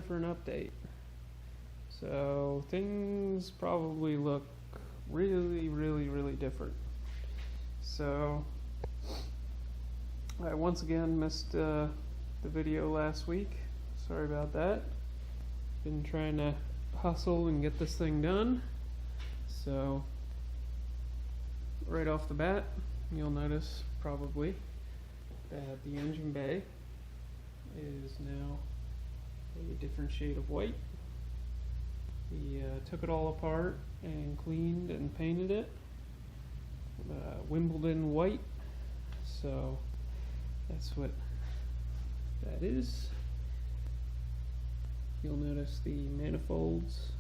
for an update. So things probably look really different. So I once again missed the video last week. Sorry about that. Been trying to hustle and get this thing done. So right off the bat, you'll notice probably that the engine bay is now a different shade of white. We took it all apart and cleaned and painted it Wimbledon white, so that's what that is. You'll notice the manifolds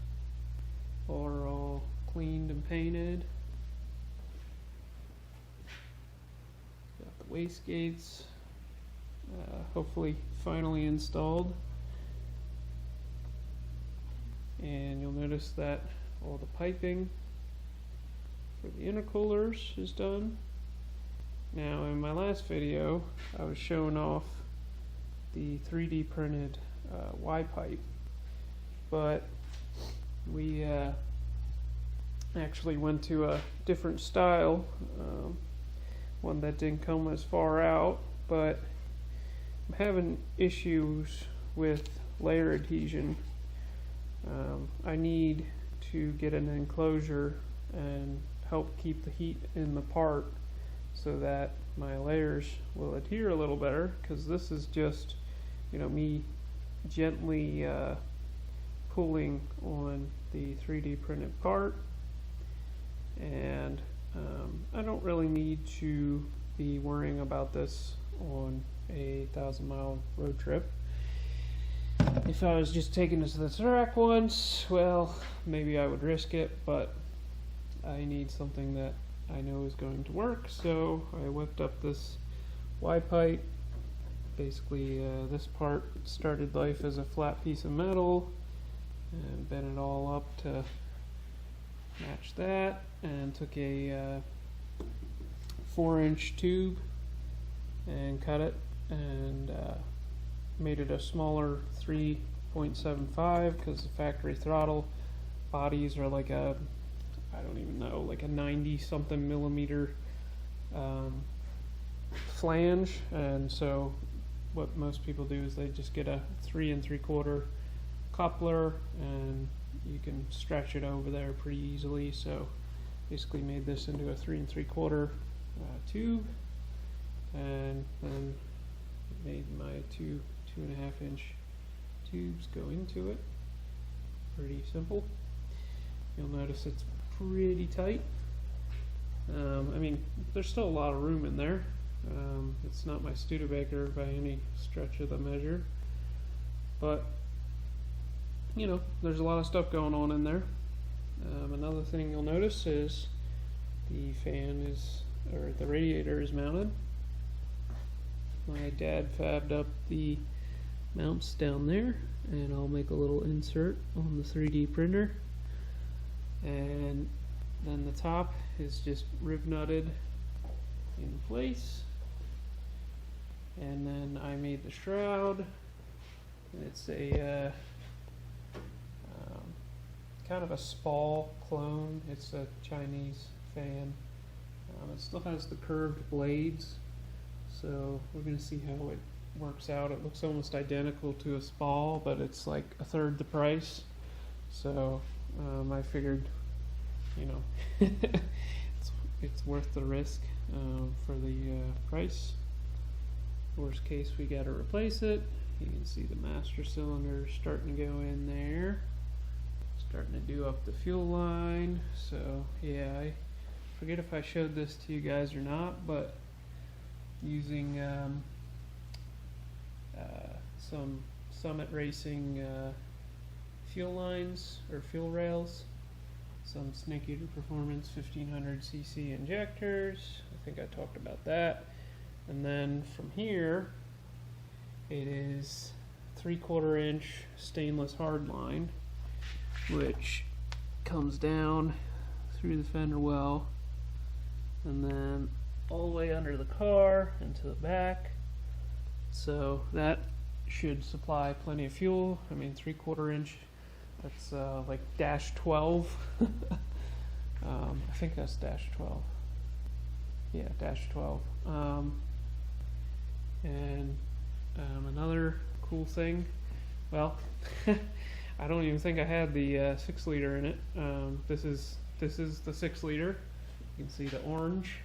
are all cleaned and painted. Got the wastegates hopefully finally installed. And you'll notice that all the piping for the intercoolers is done. Now in my last video I was showing off the 3D printed Y pipe, but we actually went to a different style, one that didn't come as far out, but I'm having issues with layer adhesion. I need to get an enclosure and help keep the heat in the part so that my layers will adhere a little better, because this is just, you know, me gently pulling on the 3D printed part, and I don't really need to be worrying about this on a 1,000-mile road trip. If I was just taking this to the track once, well, maybe I would risk it, but I need something that I know is going to work, so I whipped up this Y pipe. Basically, this part started life as a flat piece of metal, and bent it all up to match that, and took a 4-inch tube and cut it, and made it a smaller 3.75, because the factory throttle bodies are like a, I don't even know, like a 90 something millimeter flange, and so what most people do is they just get a 3 3/4 coupler and you can stretch it over there pretty easily. So basically made this into a 3 3/4 tube, and then made my 2.5 inch tubes go into it. Pretty simple. You'll notice it's pretty tight. I mean, there's still a lot of room in there. It's not my Studebaker by any stretch of the measure, but you know, there's a lot of stuff going on in there. Another thing you'll notice is the fan is, or the radiator is mounted. My dad fabbed up the mounts down there, and I'll make a little insert on the 3D printer, and then the top is just rib nutted in place, and then I made the shroud. It's a kind of a Spall clone. It's a Chinese fan. It still has the curved blades, so we're going to see how it works out. It looks almost identical to a Spall, but it's like a third the price. So I figured, you know, it's worth the risk for the price. Worst case, we got to replace it. You can see the master cylinder starting to go in there, starting to do up the fuel line. So yeah, I forget if I showed this to you guys or not, but using some Summit Racing fuel lines or fuel rails, some Snake Eater Performance 1500cc injectors. I think I talked about that. And then from here, it is 3/4 inch stainless hardline, which comes down through the fender well and then all the way under the car and to the back. So that should supply plenty of fuel. I mean, 3/4 inch, that's like dash 12. I think that's dash 12. Yeah, dash 12. Another cool thing, well, I don't even think I had the 6-liter in it. This is the 6-liter. You can see the orange.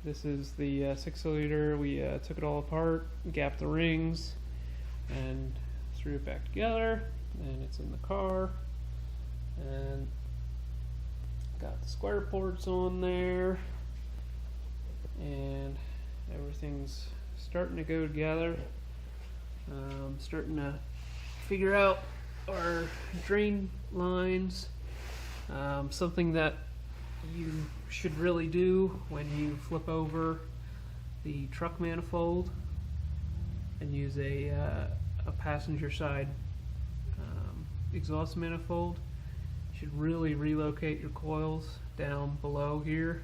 This is the 6-liter. We took it all apart, gapped the rings, and threw it back together. And it's in the car. And got the square ports on there. And everything's starting to go together. Starting to figure out our drain lines. Something that you should really do when you flip over the truck manifold and use a passenger side exhaust manifold. You should really relocate your coils down below here.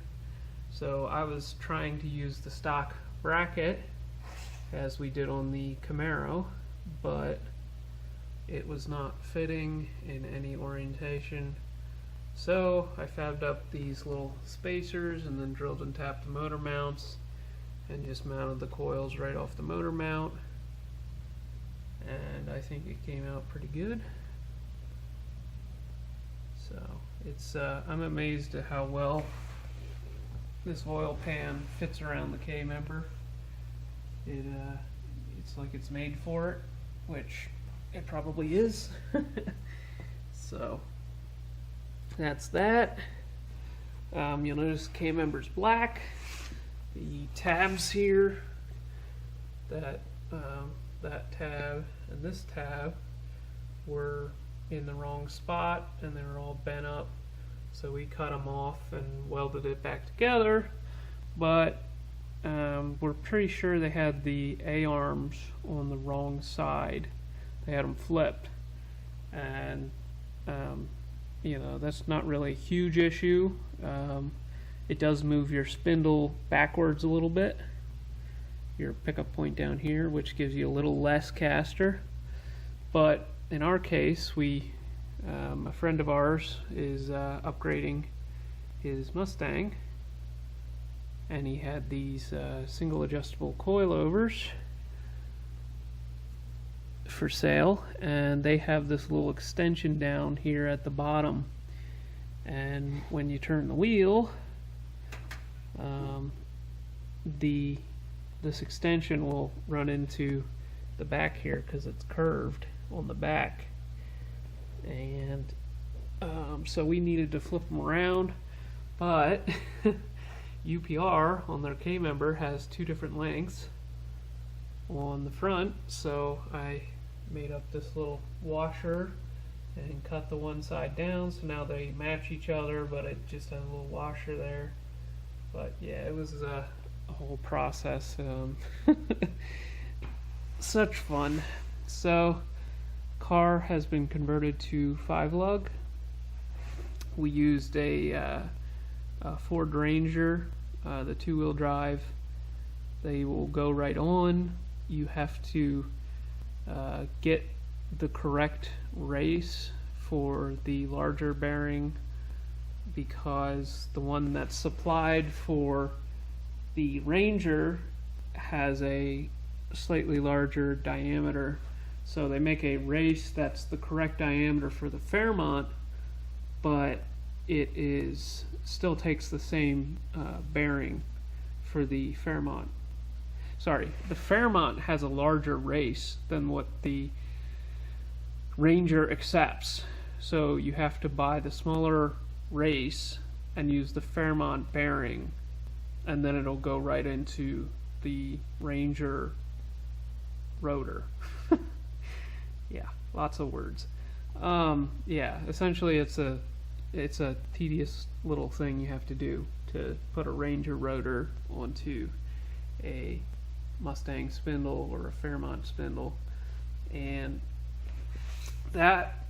So I was trying to use the stock bracket as we did on the Camaro, but it was not fitting in any orientation. So I fabbed up these little spacers and then drilled and tapped the motor mounts and just mounted the coils right off the motor mount, and I think it came out pretty good. So it's I'm amazed at how well this oil pan fits around the K-member. It's like it's made for it, which it probably is. So that's that. You'll notice K-member's black. The tabs here, that tab and this tab were in the wrong spot and they were all bent up. So we cut them off and welded it back together, but we're pretty sure they had the A-arms on the wrong side. They had them flipped, and you know, that's not really a huge issue. It does move your spindle backwards a little bit, your pickup point down here, which gives you a little less caster. But in our case, a friend of ours is upgrading his Mustang, and he had these single adjustable coilovers for sale, and they have this little extension down here at the bottom, and when you turn the wheel, this extension will run into the back here because it's curved on the back. And so we needed to flip them around, but UPR on their K-member has 2 different lengths on the front, so I made up this little washer and cut the one side down, so now they match each other, but it just has a little washer there. But yeah, it was a whole process. Such fun. So car has been converted to 5-lug. We used a Ford Ranger, the 2-wheel drive. They will go right on. You have to get the correct race for the larger bearing, because the one that's supplied for the Ranger has a slightly larger diameter. So they make a race that's the correct diameter for the Fairmont, but it still takes the same bearing for the Fairmont. Sorry, the Fairmont has a larger race than what the Ranger accepts. So you have to buy the smaller race and use the Fairmont bearing, and then it'll go right into the Ranger rotor. Yeah, lots of words. Yeah, essentially it's a tedious little thing you have to do to put a Ranger rotor onto a Mustang spindle or a Fairmont spindle, and that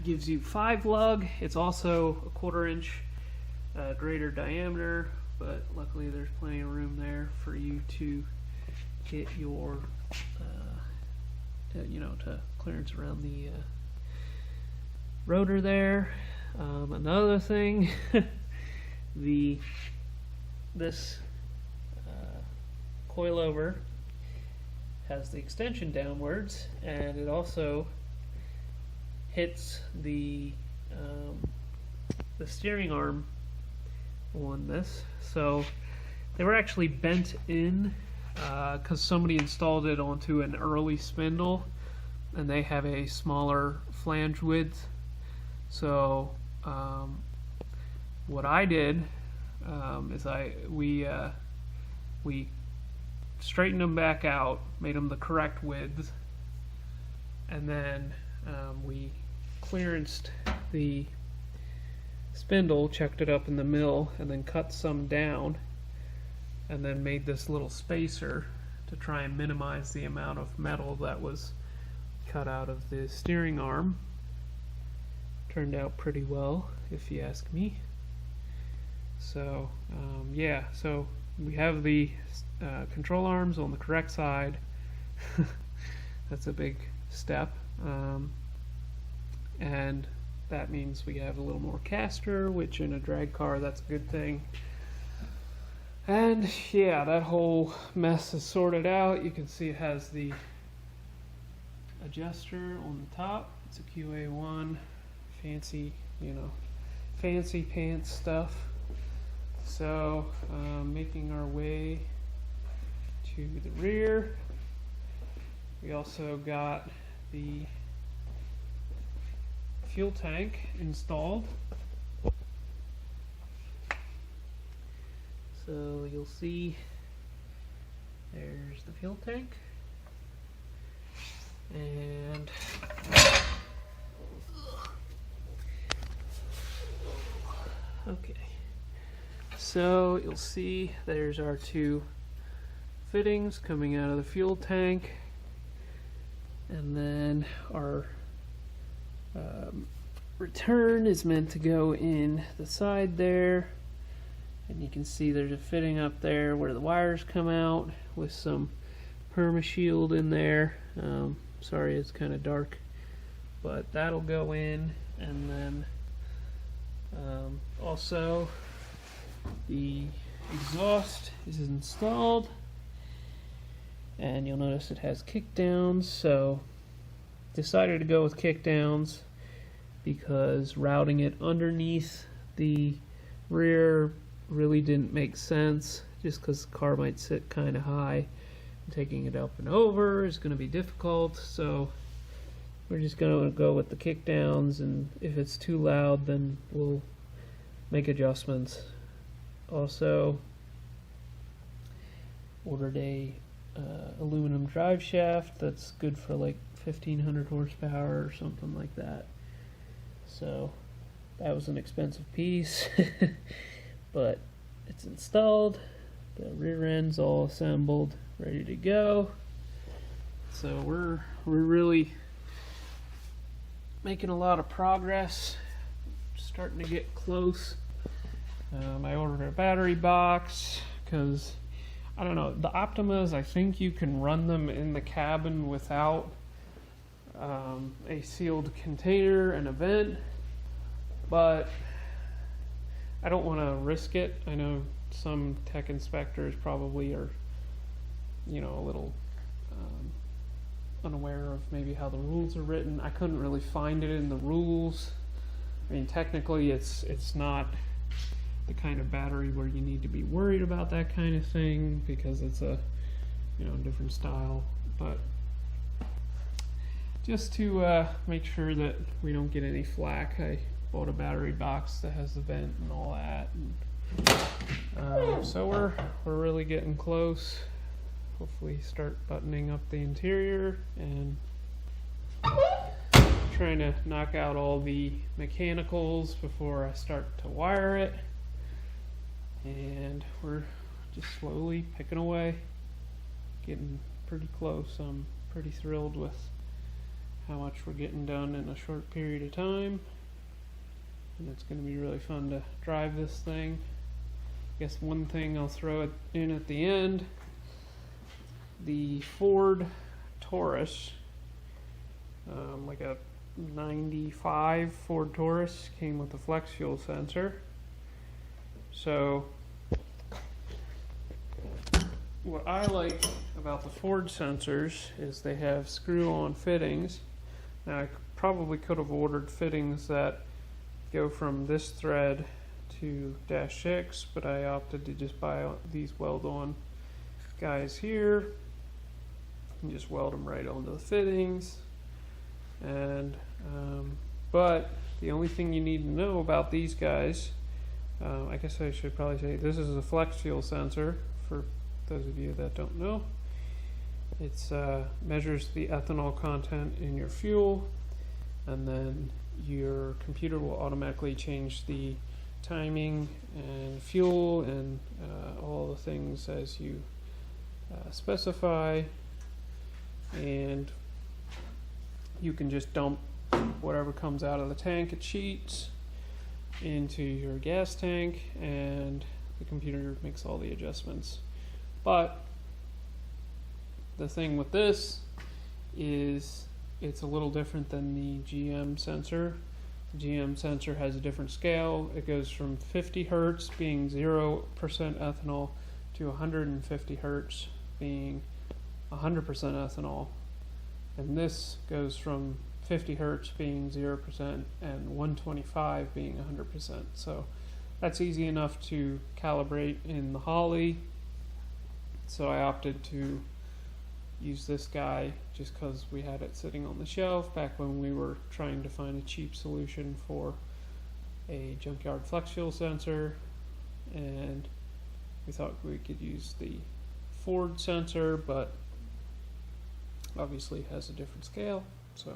gives you 5-lug. It's also a 1/4 inch greater diameter, but luckily there's plenty of room there for you to get your you know, to clearance around the rotor there. Another thing, this coilover has the extension downwards, and it also hits the steering arm on this. So they were actually bent in because somebody installed it onto an early spindle, and they have a smaller flange width. So what I did is we straightened them back out, made them the correct width, and then we clearanced the spindle, checked it up in the mill, and then cut some down, and then made this little spacer to try and minimize the amount of metal that was cut out of the steering arm. Turned out pretty well, if you ask me. So yeah, so we have the control arms on the correct side. That's a big step, and that means we have a little more caster, which in a drag car, that's a good thing. And yeah, that whole mess is sorted out. You can see it has the adjuster on the top. It's a QA1, fancy, you know, fancy pants stuff. So making our way to the rear. We also got the fuel tank installed. So you'll see there's the fuel tank, and okay, so you'll see there's our two fittings coming out of the fuel tank, and then our return is meant to go in the side there, and you can see there's a fitting up there where the wires come out with some perma-shield in there. Sorry, it's kind of dark, but that'll go in. And then also the exhaust is installed, and you'll notice it has kickdowns. So decided to go with kickdowns because routing it underneath the rear really didn't make sense, just because the car might sit kind of high. Taking it up and over is going to be difficult, so we're just going to go with the kickdowns, and if it's too loud then we'll make adjustments. Also ordered a aluminum drive shaft that's good for like 1500 horsepower or something like that. So that was an expensive piece. But it's installed, the rear end's all assembled, ready to go. So we're really making a lot of progress, starting to get close. I ordered a battery box because, I don't know, the Optimas, I think you can run them in the cabin without a sealed container and a vent, but I don't want to risk it. I know some tech inspectors probably are, you know, a little unaware of maybe how the rules are written. I couldn't really find it in the rules. I mean, technically it's not the kind of battery where you need to be worried about that kind of thing because it's a, you know, different style. But just to make sure that we don't get any flack, I bought a battery box that has the vent and all that. And, so we're really getting close. Hopefully start buttoning up the interior and trying to knock out all the mechanicals before I start to wire it. And we're just slowly picking away, getting pretty close. I'm pretty thrilled with how much we're getting done in a short period of time. And it's going to be really fun to drive this thing. I guess one thing I'll throw it in at the end, the Ford Taurus like a 95 Ford Taurus came with a flex fuel sensor. So what I like about the Ford sensors is they have screw-on fittings. Now I probably could have ordered fittings that go from this thread to dash 6, but I opted to just buy these weld-on guys here and just weld them right onto the fittings. And but the only thing you need to know about these guys, I guess I should probably say this is a flex fuel sensor for those of you that don't know. It's measures the ethanol content in your fuel, and then your computer will automatically change the timing and fuel and all the things as you specify, and you can just dump whatever comes out of the tank at sheets into your gas tank, and the computer makes all the adjustments. But the thing with this is it's a little different than the GM sensor. The GM sensor has a different scale. It goes from 50 hertz being 0% ethanol to 150 hertz being 100% ethanol. And this goes from 50 hertz being 0% and 125 being 100%. So that's easy enough to calibrate in the Holly. So I opted to use this guy just because we had it sitting on the shelf back when we were trying to find a cheap solution for a junkyard flex fuel sensor, and we thought we could use the Ford sensor, but obviously it has a different scale, so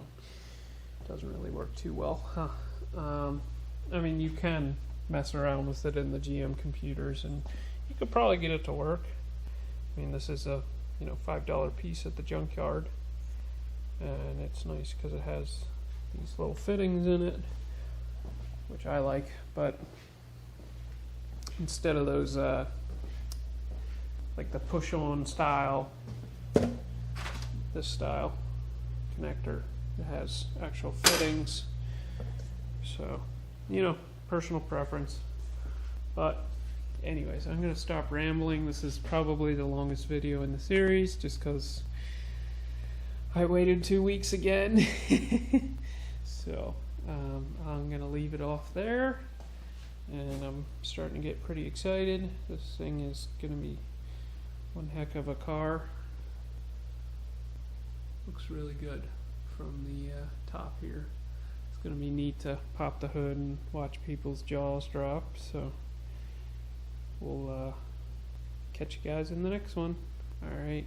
it doesn't really work too well. I mean, you can mess around with it in the GM computers and you could probably get it to work. I mean, this is a $5 piece at the junkyard, and it's nice because it has these little fittings in it, which I like. But instead of those like the push-on style, this style connector, it has actual fittings. So personal preference. But anyways, I'm going to stop rambling. This is probably the longest video in the series just because I waited 2 weeks again. So I'm going to leave it off there, and I'm starting to get pretty excited. This thing is going to be one heck of a car. Looks really good from the top here. It's going to be neat to pop the hood and watch people's jaws drop. So we'll catch you guys in the next one. All right.